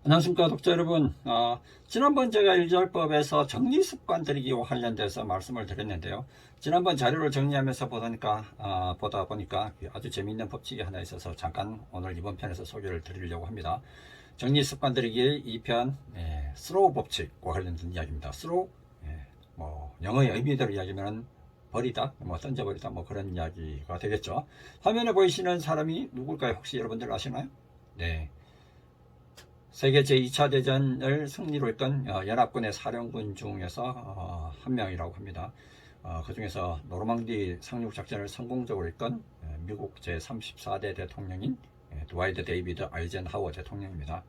안녕하십니까 독자 여러분. 지난번 제가 일절법에서 정리습관 들이기와 관련돼서 말씀을 드렸는데요. 지난번 자료를 정리하면서 보다 보니까 아주 재미있는 법칙이 하나 있어서 잠깐 오늘 이번 편에서 소개를 드리려고 합니다. 정리습관 들이기 2편 스로우 법칙과 관련된 이야기입니다. 스로우, 영어의 의미대로 이야기하면 버리다, 던져버리다, 그런 이야기가 되겠죠. 화면에 보이시는 사람이 누굴까요? 혹시 여러분들 아시나요? 네. 세계 제2차 대전을 승리로 이끈 연합군의 사령군 중에서 한 명이라고 합니다. 그 중에서 노르망디 상륙작전을 성공적으로 이끈 미국 제34대 대통령인 드와이트 데이비드 아이젠하워 대통령입니다.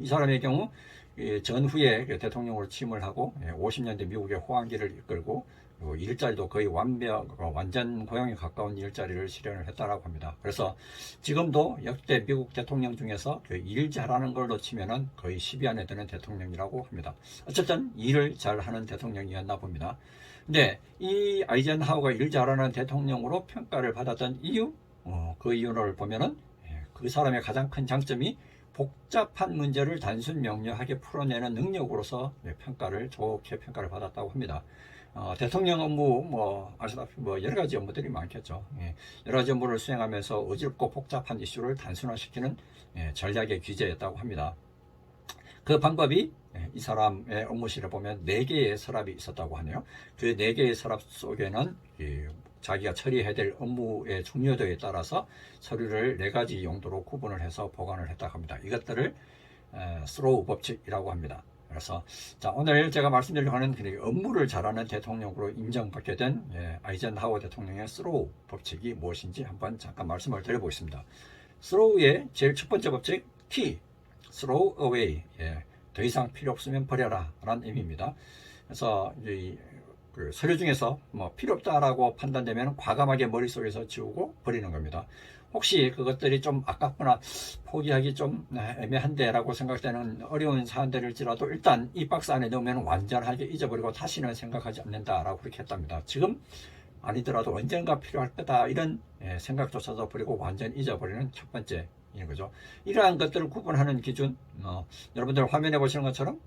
이 사람의 경우 전후에 대통령으로 취임을 하고 50년대 미국의 호황기를 이끌고 일자리도 거의 완전 고용에 가까운 일자리를 실현을 했다라고 합니다. 그래서 지금도 역대 미국 대통령 중에서 일 잘하는 걸로 치면은 거의 10위 안에 드는 대통령이라고 합니다. 어쨌든 일을 잘하는 대통령이었나 봅니다. 근데 이 아이젠하워가 일 잘하는 대통령으로 평가를 받았던 이유, 그 이유를 보면은 그 사람의 가장 큰 장점이 복잡한 문제를 단순 명료하게 풀어내는 능력으로서 좋게 평가를 받았다고 합니다. 대통령 업무, 아시다시피 여러 가지 업무들이 많겠죠. 여러 가지 업무를 수행하면서 어지럽고 복잡한 이슈를 단순화시키는 전략의 귀재였다고 합니다. 그 방법이 이 사람의 업무실에 보면 4개의 서랍이 있었다고 하네요. 그 4개의 서랍 속에는 자기가 처리해야 될 업무의 중요도에 따라서 서류를 4가지 용도로 구분을 해서 보관을 했다고 합니다. 이것들을 스로우 법칙이라고 합니다. 그래서 오늘 제가 말씀드리려고 하는 업무를 잘하는 대통령으로 인정받게 된 아이젠하워 대통령의 스로우 법칙이 무엇인지 한번 잠깐 말씀을 드려보겠습니다. 스로우의 제일 첫 번째 법칙 T, throw away, 더 이상 필요 없으면 버려라 라는 의미입니다. 그래서 그 서류 중에서 필요 없다라고 판단되면 과감하게 머릿속에서 지우고 버리는 겁니다. 혹시 그것들이 좀 아깝거나 포기하기 좀 애매한데 라고 생각되는 어려운 사안들일지라도 일단 이 박스 안에 넣으면 완전하게 잊어버리고 다시는 생각하지 않는다 라고 그렇게 했답니다. 지금 아니더라도 언젠가 필요할 거다 이런 생각조차도 버리고 완전 잊어버리는 첫 번째 인 거죠. 이러한 것들을 구분하는 기준, 여러분들 화면에 보시는 것처럼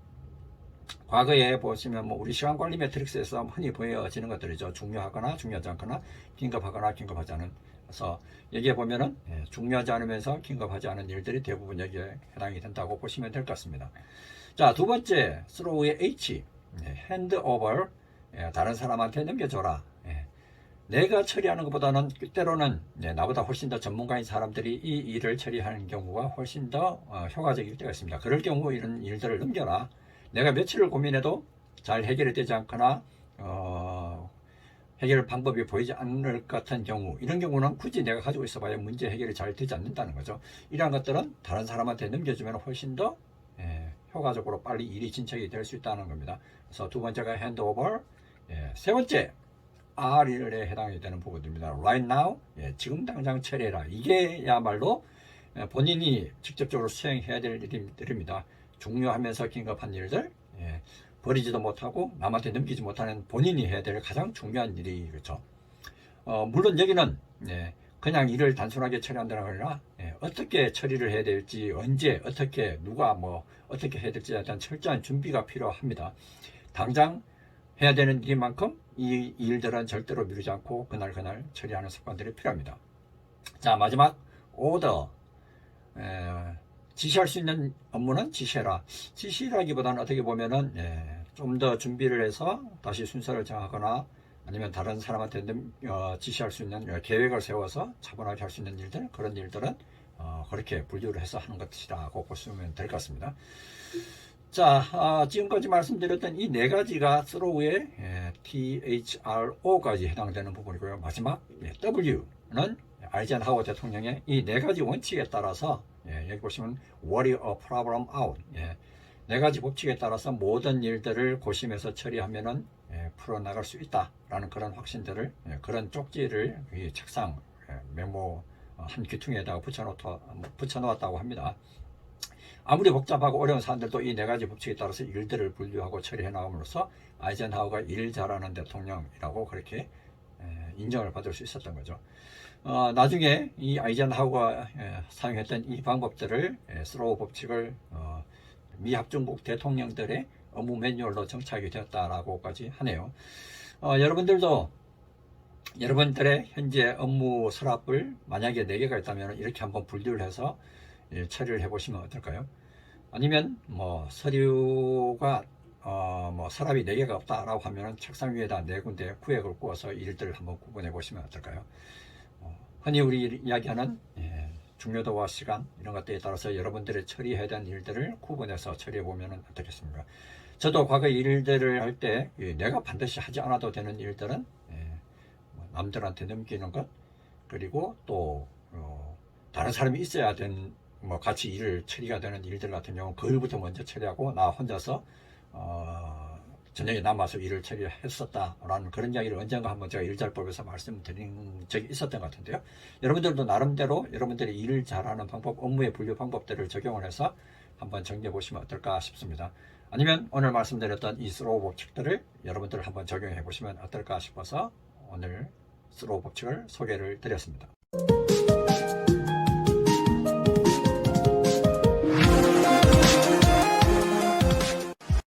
과거에 보시면 우리 시간관리 매트릭스에서 흔히 보여지는 것들이죠. 중요하거나 중요하지 않거나 긴급하거나 긴급하지 않은. 그래서 여기에 보면은 중요하지 않으면서 긴급하지 않은 일들이 대부분 여기에 해당이 된다고 보시면 될 것 같습니다. 자, 두 번째 스로우의 H, hand over, 다른 사람한테 넘겨줘라. 내가 처리하는 것보다는 때로는 나보다 훨씬 더 전문가인 사람들이 이 일을 처리하는 경우가 훨씬 더 효과적일 때가 있습니다. 그럴 경우 이런 일들을 넘겨라. 내가 며칠을 고민해도 잘 해결이 되지 않거나 해결 방법이 보이지 않을 것 같은 경우, 이런 경우는 굳이 내가 가지고 있어봐야 문제 해결이 잘 되지 않는다는 거죠. 이러한 것들은 다른 사람한테 넘겨주면 훨씬 더 효과적으로 빨리 일이 진척이 될 수 있다는 겁니다. 그래서 두 번째가 핸드오버, 세 번째 R에 해당이 되는 부분입니다. Right now, 지금 당장 처리해라. 이게야말로 본인이 직접적으로 수행해야 될 일입니다. 중요하면서 긴급한 일들, 버리지도 못하고 남한테 넘기지 못하는 본인이 해야 될 가장 중요한 일이겠죠. 물론 여기는 그냥 일을 단순하게 처리한다는 게 아니라 어떻게 처리를 해야 될지, 언제, 어떻게, 누가 어떻게 해야 될지에 대한 철저한 준비가 필요합니다. 당장 해야 되는 일만큼 이 일들은 절대로 미루지 않고 그날 처리하는 습관들이 필요합니다. 자, 마지막 오더, 지시할 수 있는 업무는 지시해라. 지시라기보다는 어떻게 보면은 좀 더 준비를 해서 다시 순서를 정하거나 아니면 다른 사람한테 지시할 수 있는 계획을 세워서 차분하게 할 수 있는 일들, 그런 일들은 그렇게 분류를 해서 하는 것이라고 보시면 될 것 같습니다. 자, 지금까지 말씀드렸던 이 4가지가 스로우의 THRO까지 해당되는 부분이고요. 마지막 W는 아이젠하워 대통령의 이 4가지 원칙에 따라서 여기 보시면 worry a problem out, 4가지 법칙에 따라서 모든 일들을 고심해서 처리하면은 풀어나갈 수 있다라는 그런 확신들을, 그런 쪽지를 이 책상 메모 한 귀퉁이에다가 붙여놓았다고 합니다. 아무리 복잡하고 어려운 사안들도 이 4가지 법칙에 따라서 일들을 분류하고 처리해 나감으로써 아이젠하워가 일 잘하는 대통령이라고 그렇게 인정을 받을 수 있었던 거죠. 나중에 이 아이젠하워가 사용했던 이 방법들을 스로우 법칙을 미합중국 대통령들의 업무 매뉴얼로 정착이 되었다라고까지 하네요. 여러분들도 여러분들의 현재 업무 서랍을 만약에 4개가 있다면 이렇게 한번 분류를 해서 처리를 해보시면 어떨까요? 아니면 뭐 서류가 뭐 서랍이 4개가 없다라고 하면 책상 위에다 4군데 구획을 꾸어서 일들을 한번 구분해 보시면 어떨까요? 흔히 우리 이야기하는 중요도와 시간 이런 것들에 따라서 여러분들이 처리해야 되는 일들을 구분해서 처리해 보면 어떻겠습니까? 저도 과거 일들을 할 때 내가 반드시 하지 않아도 되는 일들은 남들한테 넘기는 것, 그리고 또 다른 사람이 있어야 되는 뭐 같이 일을 처리가 되는 일들 같은 경우는 그일부터 먼저 처리하고 나 혼자서 저녁에 남아서 일을 처리했었다라는 그런 이야기를 언젠가 한번 제가 일잘법에서 말씀드린 적이 있었던 것 같은데요. 여러분들도 나름대로 여러분들이 일을 잘하는 방법, 업무의 분류 방법들을 적용을 해서 한번 정리해 보시면 어떨까 싶습니다. 아니면 오늘 말씀드렸던 이 스로우 법칙들을 여러분들 한번 적용해 보시면 어떨까 싶어서 오늘 스로우 법칙을 소개를 드렸습니다.